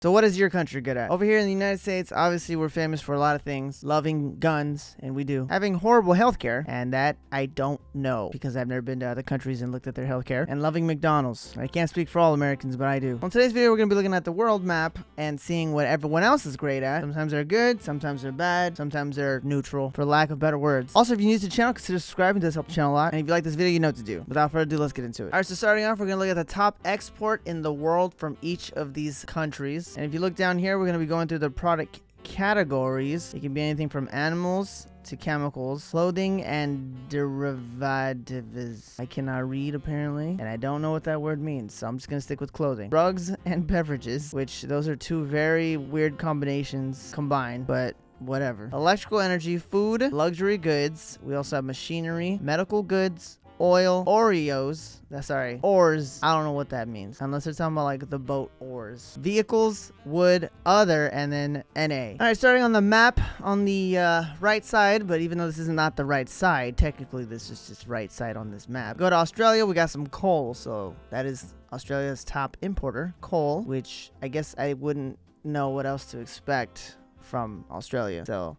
So what is your country good at? Over here in the United States, obviously we're famous for a lot of things. Loving guns, and we do. Having horrible healthcare, and that I don't know because I've never been to other countries and looked at their healthcare. And loving McDonald's. I can't speak for all Americans, but I do. On today's video, we're going to be looking at the world map and seeing what everyone else is great at. Sometimes they're good, sometimes they're bad, sometimes they're neutral, for lack of better words. Also, if you're new to the channel, consider subscribing. It does help the channel a lot. And if you like this video, you know what to do. Without further ado, let's get into it. Alright, so starting off, we're going to look at the top export in the world from each of these countries. And if you look down here, we're going to be going through the product categories. It can be anything from animals to chemicals, clothing, and derivatives. I cannot read apparently, and I don't know what that word means, so I'm just gonna stick with clothing. Drugs and beverages, which those are two very weird combinations combined, but whatever. Electrical energy, food, luxury goods. We also have machinery, medical goods, oil, ores. I don't know what that means unless they're talking about like the boat oars. Vehicles, wood, other, and then NA. All right, starting on the map on the right side, but even though this is not the right side, technically this is just right side on this map. Go to Australia, we got some coal, so that is Australia's top importer, coal, which I guess I wouldn't know what else to expect from Australia, so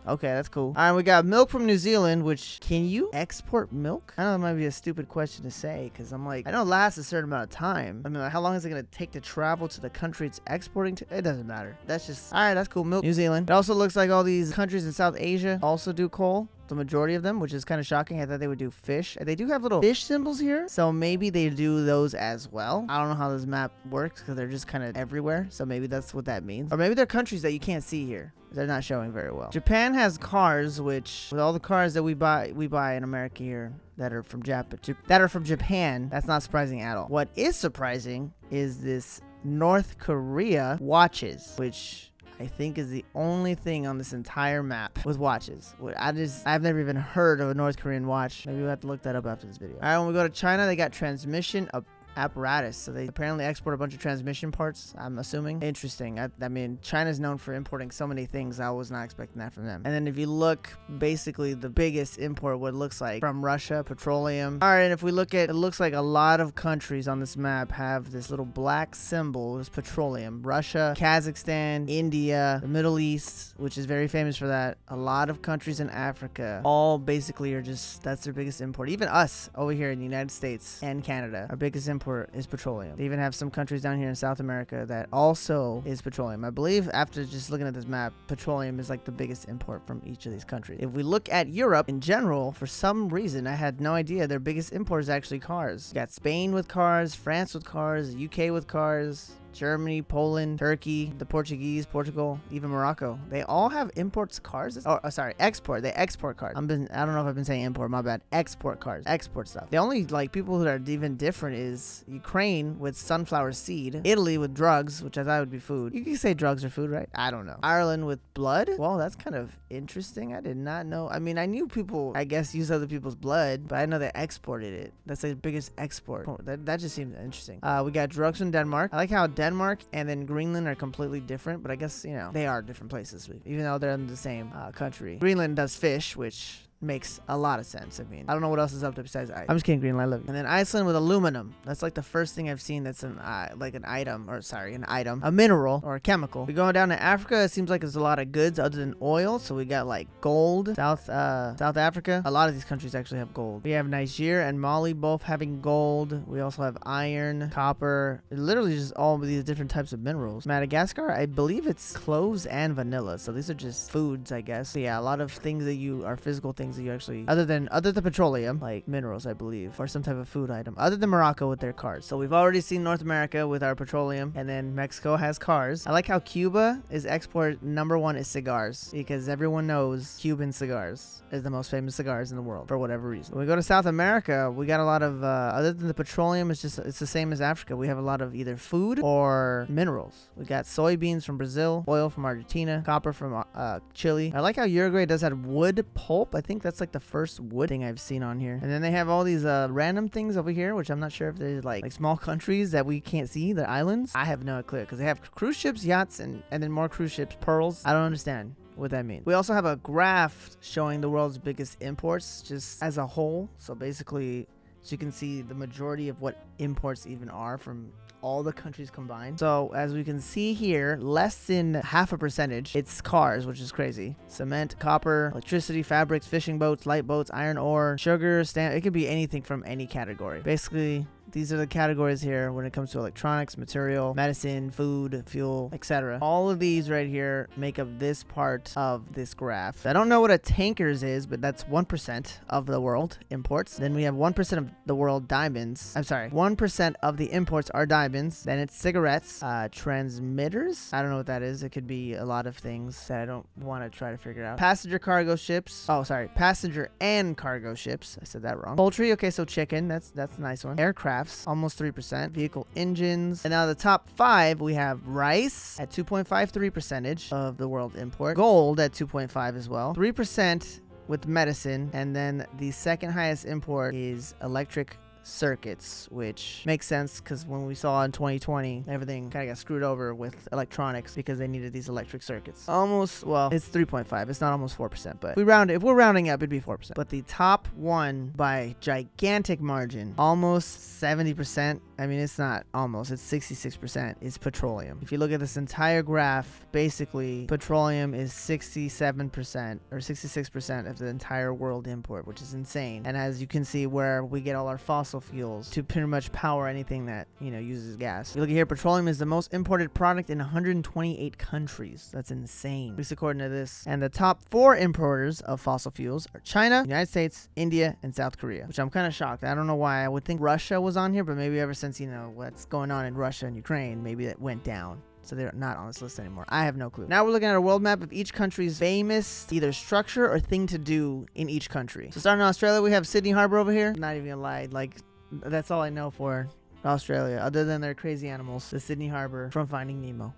okay, that's cool. All right, we got milk from New Zealand, which, can you export milk? I know that might be a stupid question to say, because I'm like, I know it lasts a certain amount of time. I mean, like, how long is it going to take to travel to the country it's exporting to? It doesn't matter. That's just, all right, that's cool. Milk, New Zealand. It also looks like all these countries in South Asia also do coal. The majority of them, which is kind of shocking. I thought they would do fish. They do have little fish symbols here, so maybe they do those as well. I don't know how this map works because they're just kind of everywhere, so maybe that's what that means. Or maybe they're countries that you can't see here. They're not showing very well. Japan has cars, which with all the cars that we buy in America here that are from Japan, that's not surprising at all. What is surprising is this North Korea watches, which I think is the only thing on this entire map with watches. I've never even heard of a North Korean watch. Maybe we'll have to look that up after this video. All right, when we go to China, they got transmission apparatus, so they apparently export a bunch of transmission parts, I'm assuming. Interesting. I mean, China's known for importing so many things. I was not expecting that from them. And then if you look, basically the biggest import, what it looks like from Russia, petroleum. All right, and if we look at, it looks like a lot of countries on this map have this little black symbol, is petroleum. Russia, Kazakhstan, India, the Middle East, which is very famous for that. A lot of countries in Africa, all basically are just, that's their biggest import. Even us over here in the United States and Canada, our biggest import is petroleum. They even have some countries down here in South America that also is petroleum. I believe after just looking at this map, petroleum is like the biggest import from each of these countries. If we look at Europe in general, for some reason, I had no idea their biggest import is actually cars. You got Spain with cars, France with cars, UK with cars, Germany, Poland, Turkey, the Portuguese, Portugal, even Morocco. They all have imports cars. Oh, sorry, export. They export cars. I don't know if I've been saying import. My bad. Export cars. Export stuff. The only like people who are even different is Ukraine with sunflower seed, Italy with drugs, which I thought would be food. You can say drugs are food, right? I don't know. Ireland with blood. Well, that's kind of interesting. I did not know. I mean, I knew people, I guess, use other people's blood, but I know they exported it. That's the biggest export. That just seems interesting. We got drugs from Denmark. I like how Denmark and then Greenland are completely different, but I guess, you know, they are different places, even though they're in the same country. Greenland does fish, which makes a lot of sense. I mean, I don't know what else is up there besides ice. I'm just kidding, Greenland, I love you. And then Iceland with aluminum. That's like the first thing I've seen that's an like an item, a mineral or a chemical. We going down to Africa, it seems like there's a lot of goods other than oil. So we got like gold. South Africa. A lot of these countries actually have gold. We have Nigeria and Mali both having gold. We also have iron, copper, literally just all of these different types of minerals. Madagascar, I believe it's cloves and vanilla. So these are just foods, I guess. So yeah, a lot of things that are physical things that you actually, other than petroleum, like minerals, I believe, or some type of food item, other than Morocco with their cars. So we've already seen North America with our petroleum, and then Mexico has cars. I like how Cuba is export #1 is cigars, because everyone knows Cuban cigars is the most famous cigars in the world for whatever reason. When we go to South America, we got a lot of other than the petroleum, it's the same as Africa. We have a lot of either food or minerals. We got soybeans from Brazil, oil from Argentina, copper from Chile. I like how Uruguay does have wood pulp. I think that's like the first wood thing I've seen on here. And then they have all these random things over here, which I'm not sure if they're like small countries that we can't see, the islands. I have no clue, because they have cruise ships, yachts, and then more cruise ships, pearls. I don't understand what that means. We also have a graph showing the world's biggest imports just as a whole. So basically, so you can see the majority of what imports even are from all the countries combined. So as we can see here, less than half a percentage, it's cars, which is crazy. Cement, copper, electricity, fabrics, fishing boats, light boats, iron ore, sugar, stamp. It could be anything from any category. Basically, these are the categories here when it comes to electronics, material, medicine, food, fuel, etc. All of these right here make up this part of this graph. I don't know what a tankers is, but that's 1% of the world imports. Then we have 1% of the world diamonds. I'm sorry, 1% of the imports are diamonds. Then it's cigarettes, transmitters. I don't know what that is. It could be a lot of things that I don't want to try to figure out. Passenger cargo ships. Oh, sorry, passenger and cargo ships. I said that wrong. Poultry. Okay, so chicken. That's a nice one. Aircraft. Almost 3%. Vehicle engines. And now the top 5, we have rice at 2.53% of the world import. Gold at 2.5 as well. 3% with medicine. And then the second highest import is electric circuits, which makes sense because when we saw in 2020 everything kind of got screwed over with electronics because they needed these electric circuits. Almost, well, it's 3.5. It's not almost 4%, but if we're rounding up, it'd be 4%. But the top one by gigantic margin, almost 70%. I mean, it's not almost, it's 66% is petroleum. If you look at this entire graph, basically petroleum is 67% or 66% of the entire world import, which is insane. And as you can see, where we get all our fossil fuels to pretty much power anything that, you know, uses gas. You look at here, petroleum is the most imported product in 128 countries. That's insane, at least according to this. And the top 4 importers of fossil fuels are China, United States, India, and South Korea, which I'm kind of shocked. I don't know why. I would think Russia was on here, but maybe ever since, you know, what's going on in Russia and Ukraine, maybe that went down. So they're not on this list anymore. I have no clue. Now we're looking at a world map of each country's famous either structure or thing to do in each country. So starting in Australia, we have Sydney Harbor over here. Not even gonna lie, like, that's all I know for Australia, other than their crazy animals. The Sydney Harbor from Finding Nemo.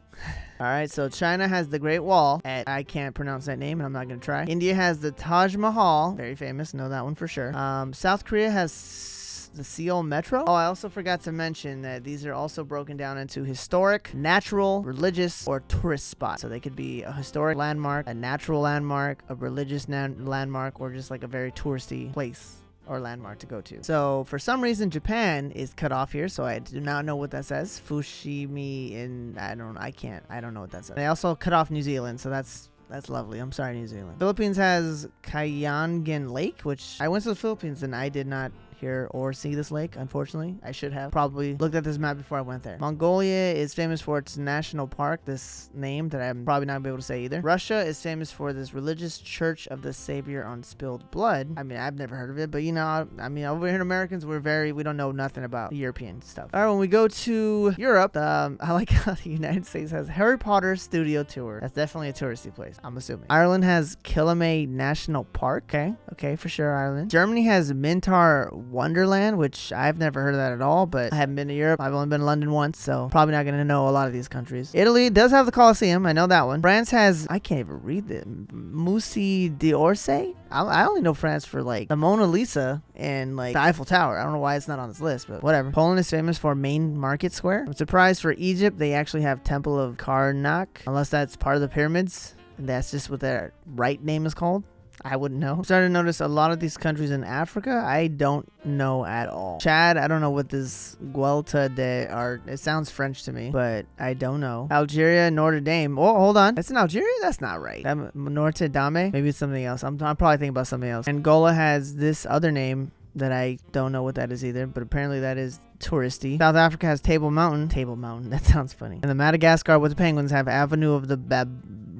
All right, so China has the Great Wall at, I can't pronounce that name and I'm not gonna try. India has the Taj Mahal, very famous, know that one for sure. South Korea has the Seoul Metro. Oh, I also forgot to mention that these are also broken down into historic, natural, religious, or tourist spots. So they could be a historic landmark, a natural landmark, a religious landmark, or just like a very touristy place or landmark to go to. So for some reason Japan is cut off here, so I do not know what that says. Fushimi in I don't know what that says. They also cut off New Zealand, so that's lovely. I'm sorry, New Zealand. Philippines has Kayangan Lake, which I went to the Philippines and I did not hear or see this lake, unfortunately. I should have probably looked at this map before I went there. Mongolia is famous for its national park, this name that I'm probably not gonna be able to say either. Russia is famous for this religious church of the Savior on Spilled Blood. I mean, I've never heard of it, but you know, I mean, over here in Americans, we don't know nothing about European stuff. All right, when we go to Europe, I like how the United States has Harry Potter Studio Tour. That's definitely a touristy place, I'm assuming. Ireland has Killamay National Park. Okay, for sure, Ireland. Germany has Mintar Wonderland, which I've never heard of that at all, but I haven't been to Europe. I've only been to London once, so probably not going to know a lot of these countries. Italy does have the Colosseum. I know that one. France has, I can't even read it, Musée d'Orsay? I only know France for like the Mona Lisa and like the Eiffel Tower. I don't know why it's not on this list, but whatever. Poland is famous for Main Market Square. I'm surprised for Egypt, they actually have Temple of Karnak, unless that's part of the pyramids, and that's just what their right name is called. I wouldn't know. I'm starting to notice a lot of these countries in Africa, I don't know at all. Chad, I don't know what this Guelta de are. It sounds French to me, but I don't know. Algeria, Notre Dame. Oh, hold on. That's in Algeria? That's not right. Notre Dame? Maybe it's something else. I'm probably thinking about something else. Angola has this other name that I don't know what that is either, but apparently that is touristy. South Africa has Table Mountain. Table Mountain. That sounds funny. And the Madagascar with the penguins have Avenue of the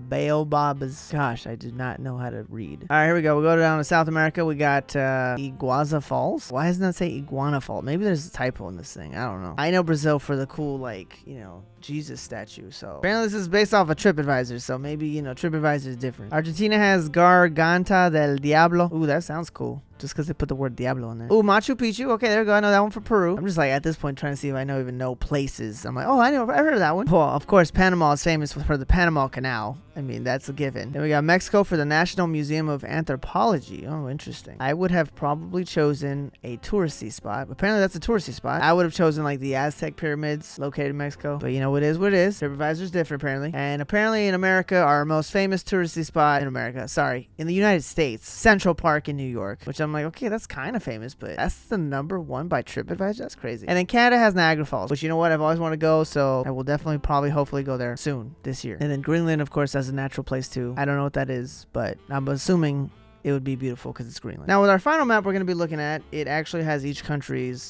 Baobabs. Gosh, I did not know how to read. All right, here we go. We'll go down to South America. We got Iguazu Falls. Why doesn't that say Iguana Falls? Maybe there's a typo in this thing. I don't know. I know Brazil for the cool, like, you know, Jesus statue. So apparently this is based off of TripAdvisor. So maybe, you know, TripAdvisor is different. Argentina has Garganta del Diablo. Ooh, that sounds cool. Just because they put the word Diablo in there. Ooh, Machu Picchu. Okay, there we go. I know that one for Peru. I'm just like at this point trying to see if I even know places. I'm like, oh, I know. I've heard of that one. Well, of course, Panama is famous for the Panama Canal. I mean, that's a given. Then we got Mexico for the National Museum of Anthropology. Oh, interesting. I would have probably chosen a touristy spot. Apparently, that's a touristy spot. I would have chosen like the Aztec pyramids located in Mexico. But you know, it is what it is. TripAdvisor's different, apparently. And apparently in America, our most famous touristy spot in America, sorry, in the United States, Central Park in New York, which I'm I'm like, okay, that's kind of famous, but that's the number one by TripAdvisor. That's crazy. And then Canada has Niagara Falls, which, you know what, I've always wanted to go, so I will definitely probably hopefully go there soon this year. And then Greenland, of course, has a natural place too. I don't know what that is, but I'm assuming it would be beautiful because it's Greenland. Now, with our final map we're going to be looking at, it actually has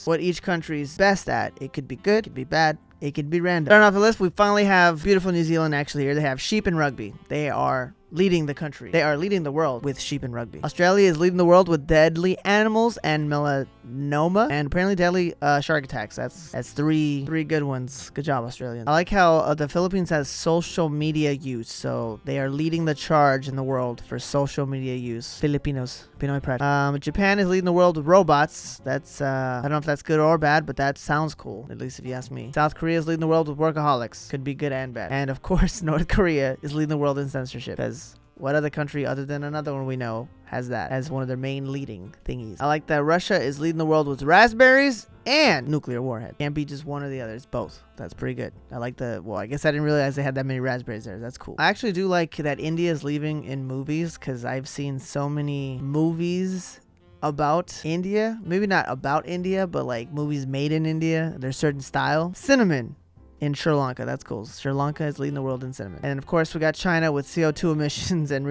what each country's best at. It could be good, it could be bad, it could be random. Starting off the list, we finally have beautiful New Zealand actually here. They have sheep and rugby. They are leading the country. They are leading the world with sheep and rugby. Australia is leading the world with deadly animals and melanoma, and apparently deadly shark attacks. That's three good ones. Good job, Australians. I like how the Philippines has social media use, so they are leading the charge in the world for social media use. Filipinos, Pinoy pride. Japan is leading the world with robots. That's I don't know if that's good or bad, but that sounds cool, at least if you ask me. South Korea is leading the world with workaholics. Could be good and bad. And of course, North Korea is leading the world in censorship, because what other country other than another one we know has that as one of their main leading thingies? I like that Russia is leading the world with raspberries and nuclear warhead. Can't be just one or the other. It's both. That's pretty good. I like I guess I didn't realize they had that many raspberries there. That's cool. I actually do like that India is leaving in movies, because I've seen so many movies about India. Maybe not about India, but like movies made in India. There's certain style. Cinnamon in Sri Lanka. That's cool. Sri Lanka is leading the world in cinnamon. And of course, we got China with CO2 emissions and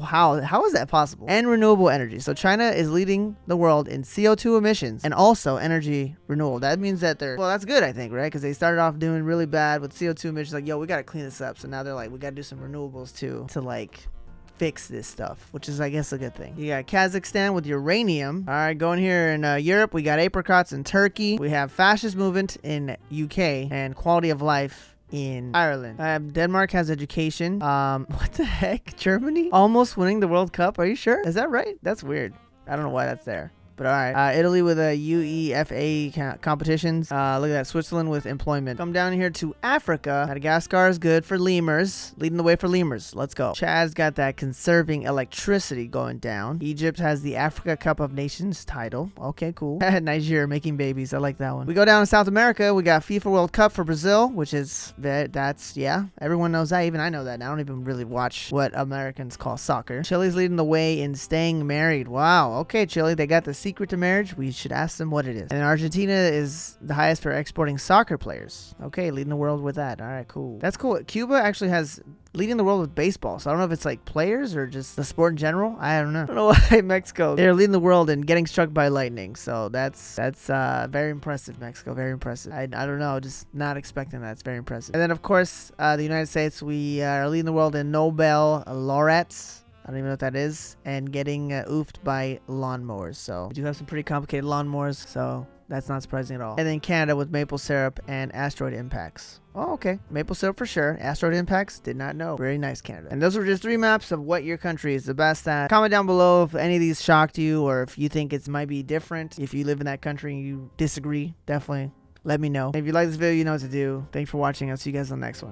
how is that possible? And renewable energy. So China is leading the world in CO2 emissions and also energy renewal. That means that that's good, I think, right? Because they started off doing really bad with CO2 emissions. Like, yo, we got to clean this up. So now they're like, we got to do some renewables too, to like fix this stuff, which is, I guess, a good thing. You got Kazakhstan with uranium. All right, going here in Europe, we got apricots in Turkey. We have fascist movement in UK and quality of life in Ireland. Denmark has education. What the heck? Germany almost winning the World Cup. Are you sure? Is that right? That's weird. I don't know why that's there. But all right, Italy with UEFA competitions. Look at that, Switzerland with employment. Come down here to Africa. Madagascar is good for lemurs, leading the way for lemurs. Let's go. Chad's got that conserving electricity going down. Egypt has the Africa Cup of Nations title. Okay, cool. Nigeria making babies. I like that one. We go down to South America. We got FIFA World Cup for Brazil, which is yeah. Everyone knows that. Even I know that. I don't even really watch what Americans call soccer. Chile's leading the way in staying married. Wow. Okay, Chile. They got the secret to marriage. We should ask them what it is. And Argentina is the highest for exporting soccer players. Okay, leading the world with that. All right, cool. That's cool. Cuba actually has leading the world with baseball. So I don't know if it's like players or just the sport in general. I don't know. I don't know why Mexico. They're leading the world in getting struck by lightning. So that's very impressive, Mexico. Very impressive. I don't know. Just not expecting that. It's very impressive. And then, of course, the United States, we are leading the world in Nobel laureates. I don't even know what that is. And getting oofed by lawnmowers. So we do have some pretty complicated lawnmowers. So that's not surprising at all. And then Canada with maple syrup and asteroid impacts. Oh, okay. Maple syrup for sure. Asteroid impacts, did not know. Very nice, Canada. And those were just 3 maps of what your country is the best at. Comment down below if any of these shocked you, or if you think it might be different. If you live in that country and you disagree, definitely let me know. If you like this video, you know what to do. Thanks for watching. I'll see you guys on the next one.